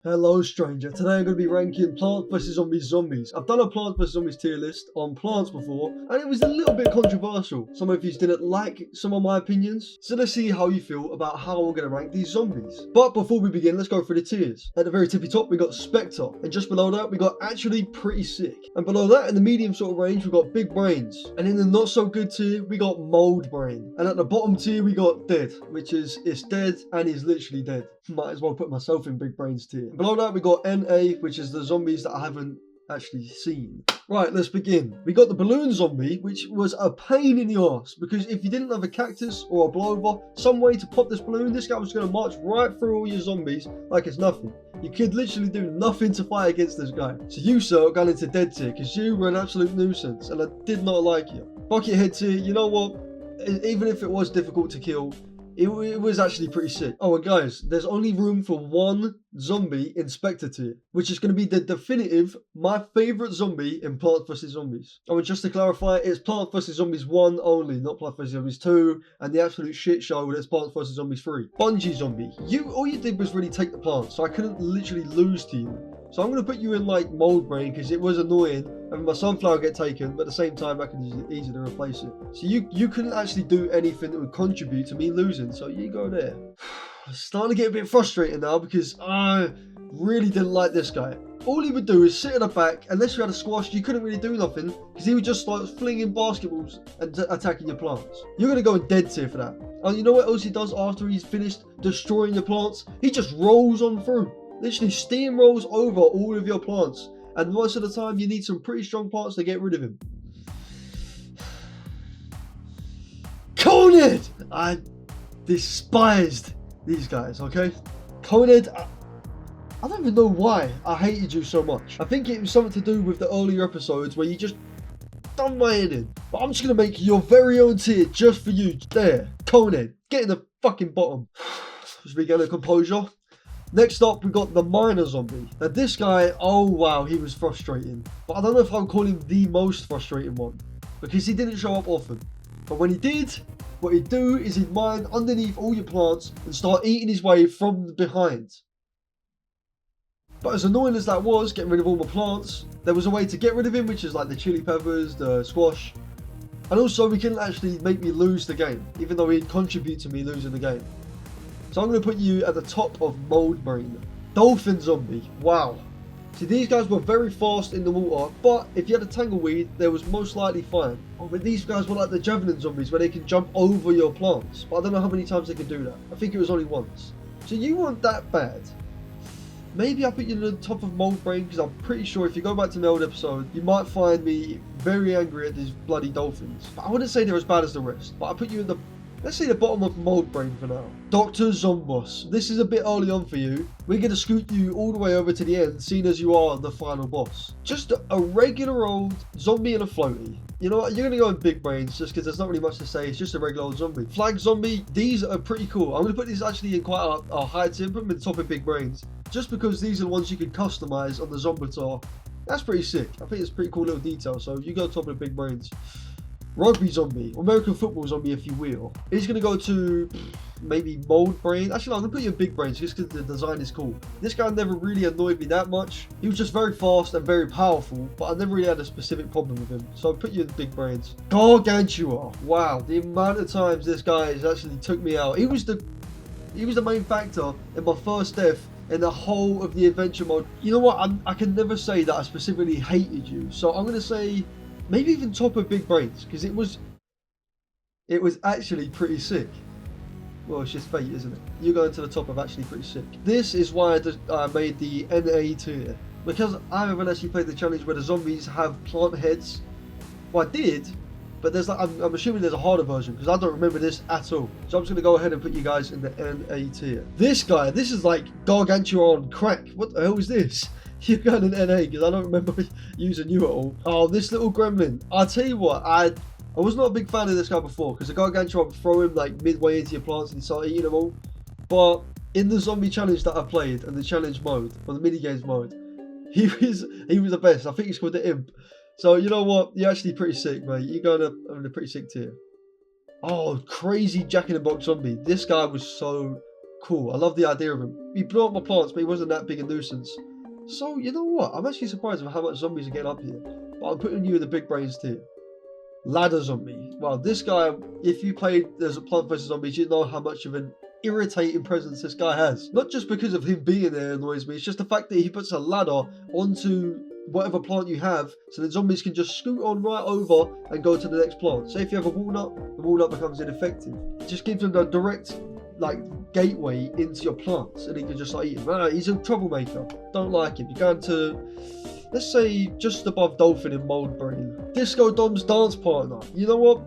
Hello stranger, today I'm going to be ranking Plant vs Zombies. I've done a Plant vs Zombies tier list on plants before and it was a little bit controversial. Some of you didn't like some of my opinions, so let's see how you feel about how I'm going to rank these zombies. But before we begin, let's go through the tiers. At the very tippy top we got Spectre, and just below that we got Actually Pretty Sick. And below that in the medium sort of range we got Big Brains. And in the not so good tier we got Mold Brain. And at the bottom tier we got Dead, which is it's dead and is literally dead. Might as well put myself in Big Brains tier. Below that we got NA, which is the zombies that I haven't actually seen. Right, let's begin. We got the balloon zombie, which was a pain in the arse because if you didn't have a cactus or a blowover, some way to pop this balloon, this guy was going to march right through all your zombies like it's nothing. You could literally do nothing to fight against this guy. So you, sir, are going into dead tier because you were an absolute nuisance and I did not like you. Buckethead tier, you know what? Even if it was difficult to kill, it was actually pretty sick. Oh, and guys, there's only room for one zombie in Spectre tier, which is going to be the definitive, my favourite zombie in Plant vs Zombies. Oh, and just to clarify, it's Plant vs Zombies 1 only, not Plant vs Zombies 2, and the absolute shit show that's Plant vs Zombies 3. Bungee zombie, all you did was really take the plant, so I couldn't literally lose to you. So I'm going to put you in like Mold Brain because it was annoying having my sunflower get taken, but at the same time I can easily replace it. So you couldn't actually do anything that would contribute to me losing, so you go there. It's starting to get a bit frustrating now because I really didn't like this guy. All he would do is sit at the back, unless you had a squash, you couldn't really do nothing because he would just start flinging basketballs and attacking your plants. You're going to go in dead tier for that. And you know what else he does after he's finished destroying your plants? He just rolls on through. Literally steamrolls over all of your plants, and most of the time you need some pretty strong plants to get rid of him. Coned! I despised these guys, okay? Coned, I don't even know why I hated you so much. I think it was something to do with the earlier episodes where you just done my head in. But I'm just going to make your very own tier just for you. There, Coned, get in the fucking bottom. As we get a composure. Next up, we got the miner zombie. Now this guy, oh wow, he was frustrating. But I don't know if I'll call him the most frustrating one, because he didn't show up often. But when he did, what he'd do is he'd mine underneath all your plants and start eating his way from behind. But as annoying as that was, getting rid of all my plants, there was a way to get rid of him, which is like the chili peppers, the squash. And also, he couldn't actually make me lose the game, even though he'd contribute to me losing the game. So I'm going to put you at the top of Mold Brain. Dolphin zombie. Wow. See, these guys were very fast in the water, but if you had a tangleweed, they was most likely fine. Oh, but these guys were like the javelin zombies, where they can jump over your plants. But I don't know how many times they can do that. I think it was only once. So you weren't that bad. Maybe I'll put you in the top of Mold Brain, because I'm pretty sure if you go back to the old episode, you might find me very angry at these bloody dolphins. But I wouldn't say they're as bad as the rest. But I put you in the, let's say, the bottom of Mold Brain for now. Dr. Zombos. This is a bit early on for you. We're going to scoot you all the way over to the end, seeing as you are the final boss. Just a regular old zombie and a floaty. You know what? You're going to go in Big Brains just because there's not really much to say. It's just a regular old zombie. Flag zombie. These are pretty cool. I'm going to put these actually in quite a high tier. Put them in the top of Big Brains. Just because these are the ones you can customize on the Zombatar. That's pretty sick. I think it's a pretty cool little detail. So you go top of the Big Brains. Rugby zombie, American football zombie if you will. He's going to go to maybe Mold Brain. Actually, no, I'm going to put you in Big Brains just because the design is cool. This guy never really annoyed me that much. He was just very fast and very powerful, but I never really had a specific problem with him. So I'll put you in Big Brains. Gargantua. Wow, the amount of times this guy has actually took me out. He was the main factor in my first death in the whole of the adventure mode. You know what? I can never say that I specifically hated you. So I'm going to say maybe even top of Big Brains, because it was actually pretty sick. Well, it's just fate, isn't it? You're going to the top of actually pretty sick. This is why I made the NA tier, because I haven't actually played the challenge where the zombies have plant heads. Well, I did, but there's like I'm assuming there's a harder version because I don't remember this at all. So I'm just gonna go ahead and put you guys in the NA tier. This guy, this is like Gargantua on crack. What the hell is this? You're going in NA because I don't remember using you at all. Oh, this little gremlin. I'll tell you what, I was not a big fan of this guy before because the Gargantua would throw him like midway into your plants and start eating them all. But in the zombie challenge that I played and the challenge mode, or the minigames mode, he was the best. I think he's called the Imp. So you know what? You're actually pretty sick, mate. You're going in a pretty sick tier. Oh, crazy Jack-in-the-Box zombie. This guy was so cool. I love the idea of him. He blew up my plants, but he wasn't that big a nuisance. So, you know what? I'm actually surprised with how much zombies are getting up here. But I'm putting you in the big brains tier. Ladder zombie. Well, this guy, if you played as a Plant vs Zombies, you know how much of an irritating presence this guy has. Not just because of him being there annoys me, it's just the fact that he puts a ladder onto whatever plant you have, so the zombies can just scoot on right over and go to the next plant. Say if you have a walnut, the walnut becomes ineffective. It just gives them the direct, like, gateway into your plants, and he can just, like, eat them. He's a troublemaker. Don't like him. You're going to, let's say, just above Dolphin in Mold Brain. Disco Dom's dance partner. You know what?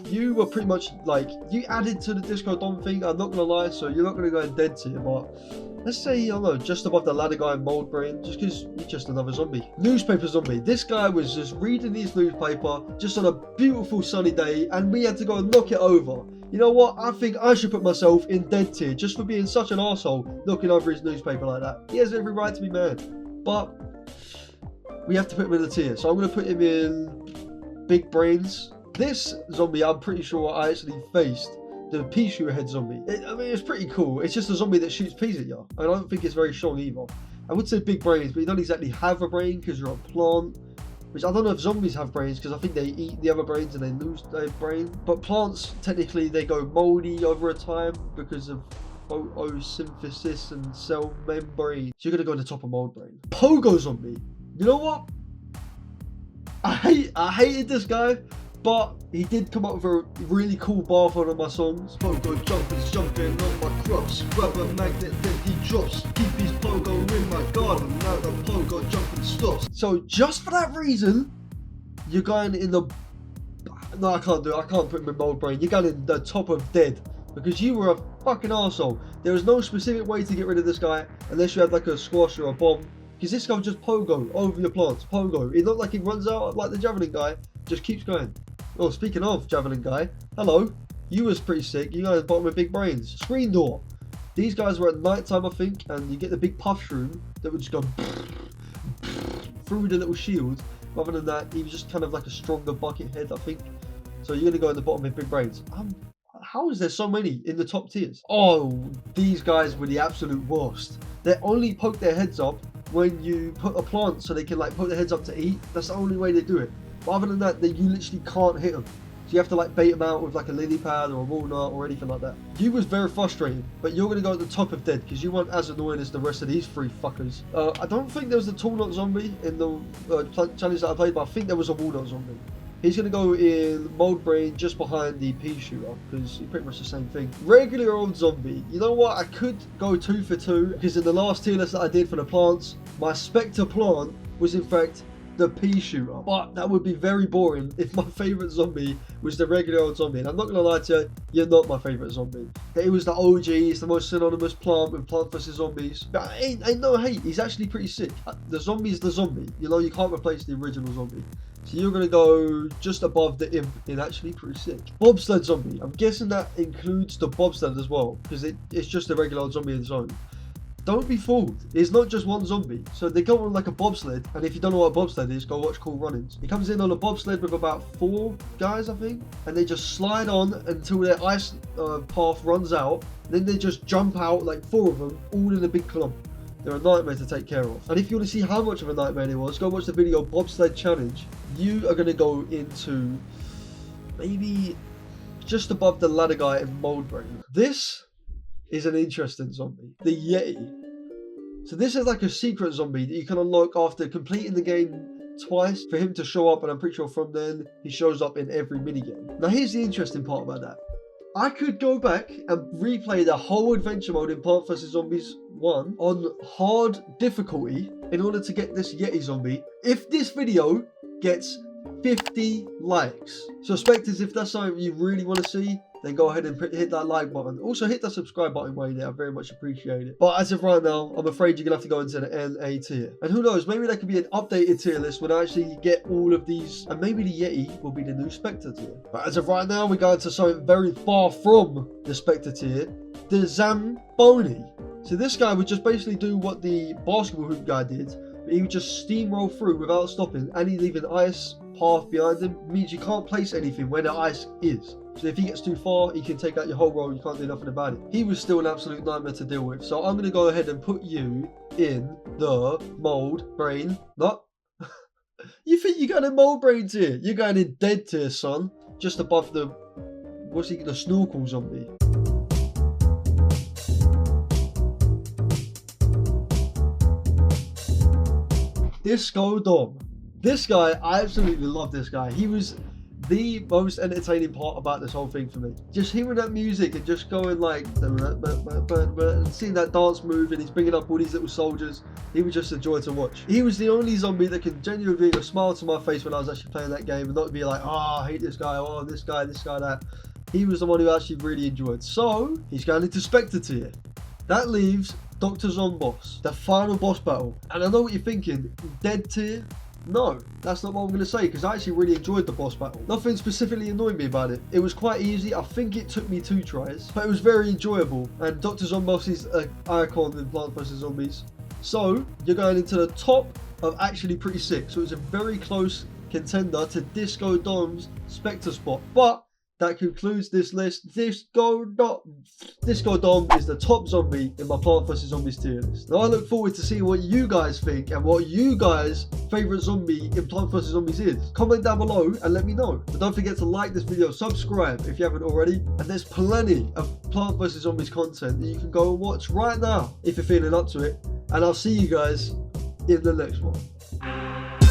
You were pretty much, like, you added to the Disco Dom thing, I'm not going to lie, so you're not going to go in dead tier, but let's say, I don't know, just above the ladder guy in Mold Brain, just because he's just another zombie. Newspaper zombie. This guy was just reading his newspaper just on a beautiful sunny day, and we had to go and knock it over. You know what? I think I should put myself in dead tier just for being such an arsehole knocking over his newspaper like that. He has every right to be mad. But we have to put him in the tier. So I'm going to put him in Big Brains. This zombie, I'm pretty sure I actually faced the pea shooter head zombie. I mean, it's pretty cool. It's just a zombie that shoots peas at you. I don't think it's very strong either. I would say big brains, but you don't exactly have a brain because you're a plant. Which I don't know if zombies have brains, because I think they eat the other brains and they lose their brain. But plants, technically, they go moldy over a time because of photosynthesis and cell membrane. So you're going to go in the top of mold brain. Pogo zombie. You know what? I hated this guy. But he did come up with a really cool bar for one of my songs. Pogo jumping on my crops. Rubber magnet then he drops. Keep his pogo in my garden. Now the pogo jumping stops. So just for that reason, you're going in the... No, I can't do it. I can't put him in Mold Brain. You're going in the top of dead. Because you were a fucking arsehole. There was no specific way to get rid of this guy unless you had like a squash or a bomb. Because this guy would just pogo over your plants. Pogo. It's not like he runs out like the javelin guy. Just keeps going. Oh, speaking of javelin guy, hello. You was pretty sick. You guys bottom with big brains. Screen door. These guys were at night time, I think, and you get the big puff shroom that would just go through the little shield. Other than that, he was just kind of like a stronger bucket head, I think. So you're gonna go in the bottom with big brains. How is there so many in the top tiers? Oh, these guys were the absolute worst. They only poke their heads up when you put a plant so they can like poke their heads up to eat. That's the only way they do it. But other than that, you literally can't hit them. So you have to like bait them out with like a lily pad or a walnut or anything like that. You was very frustrating, but you're going to go at the top of dead because you weren't as annoying as the rest of these three fuckers. I don't think there was a tall nut zombie in the challenge that I played, but I think there was a walnut zombie. He's going to go in Mold Brain just behind the pea shooter because he's pretty much the same thing. Regular old zombie. You know what? I could go 2 for 2 because in the last tier list that I did for the plants, my Spectre plant was in fact the pea shooter. But that would be very boring if my favourite zombie was the regular old zombie. And I'm not going to lie to you, you're not my favourite zombie. It was the OG, it's the most synonymous plant with Plant vs Zombies. But ain't no hate, he's actually pretty sick. The zombie is the zombie. You know, you can't replace the original zombie. So you're going to go just above the imp in actually pretty sick. Bobsled zombie. I'm guessing that includes the bobsled as well, because it's just a regular old zombie in its own. Don't be fooled. It's not just one zombie. So they go on like a bobsled, and if you don't know what a bobsled is, go watch Cool Runnings. He comes in on a bobsled with about 4 guys, I think, and they just slide on until their ice path runs out. Then they just jump out, like 4 of them, all in a big clump. They're a nightmare to take care of. And if you want to see how much of a nightmare it was, go watch the video Bobsled Challenge. You are going to go into maybe just above the ladder guy in Mold Brain. This is an interesting zombie. The Yeti. So this is like a secret zombie that you can unlock after completing the game twice for him to show up, and I'm pretty sure from then he shows up in every minigame. Now here's the interesting part about that. I could go back and replay the whole adventure mode in Plant vs Zombies 1 on hard difficulty in order to get this Yeti zombie if this video gets 50 likes. So Spectres, if that's something you really want to see, then go ahead and hit that like button. Also hit that subscribe button while you're there, I very much appreciate it. But as of right now, I'm afraid you're going to have to go into the NA tier. And who knows, maybe there could be an updated tier list when I actually get all of these, and maybe the Yeti will be the new Spectre tier. But as of right now, we're going to something very far from the Spectre tier, the Zamboni. So this guy would just basically do what the basketball hoop guy did, but he would just steamroll through without stopping, and he'd leave an ice path behind him. It means you can't place anything where the ice is. So if he gets too far, he can take out your whole row, you can't do nothing about it. He was still an absolute nightmare to deal with. So I'm going to go ahead and put you in the mold brain. No. You think you're going in mold brain tier? You're going in dead tier, son. Just above the, what's he, the snorkel zombie. Disco Dom. This guy, I absolutely love this guy. He was the most entertaining part about this whole thing for me. Just hearing that music and just going like, and seeing that dance move, and he's bringing up all these little soldiers. He was just a joy to watch. He was the only zombie that could genuinely bring a smile to my face when I was actually playing that game, and not be like, oh, I hate this guy, oh, this guy, that. He was the one who I actually really enjoyed. So, he's going into Spectre tier. That leaves Dr. Zomboss, the final boss battle. And I know what you're thinking, dead tier? No, that's not what I'm going to say, because I actually really enjoyed the boss battle. Nothing specifically annoyed me about it. It was quite easy. I think it took me 2 tries, but it was very enjoyable. And Dr. Zomboss is an icon in Plants vs Zombies. So, you're going into the top of actually pretty sick. So it's a very close contender to Disco Dom's Spectre spot. But that concludes this list. Disco Dom is the top zombie in my Plant vs Zombies tier list. Now I look forward to seeing what you guys think and what you guys' favourite zombie in Plant vs Zombies is. Comment down below and let me know. But don't forget to like this video, subscribe if you haven't already. And there's plenty of Plant vs Zombies content that you can go and watch right now if you're feeling up to it. And I'll see you guys in the next one.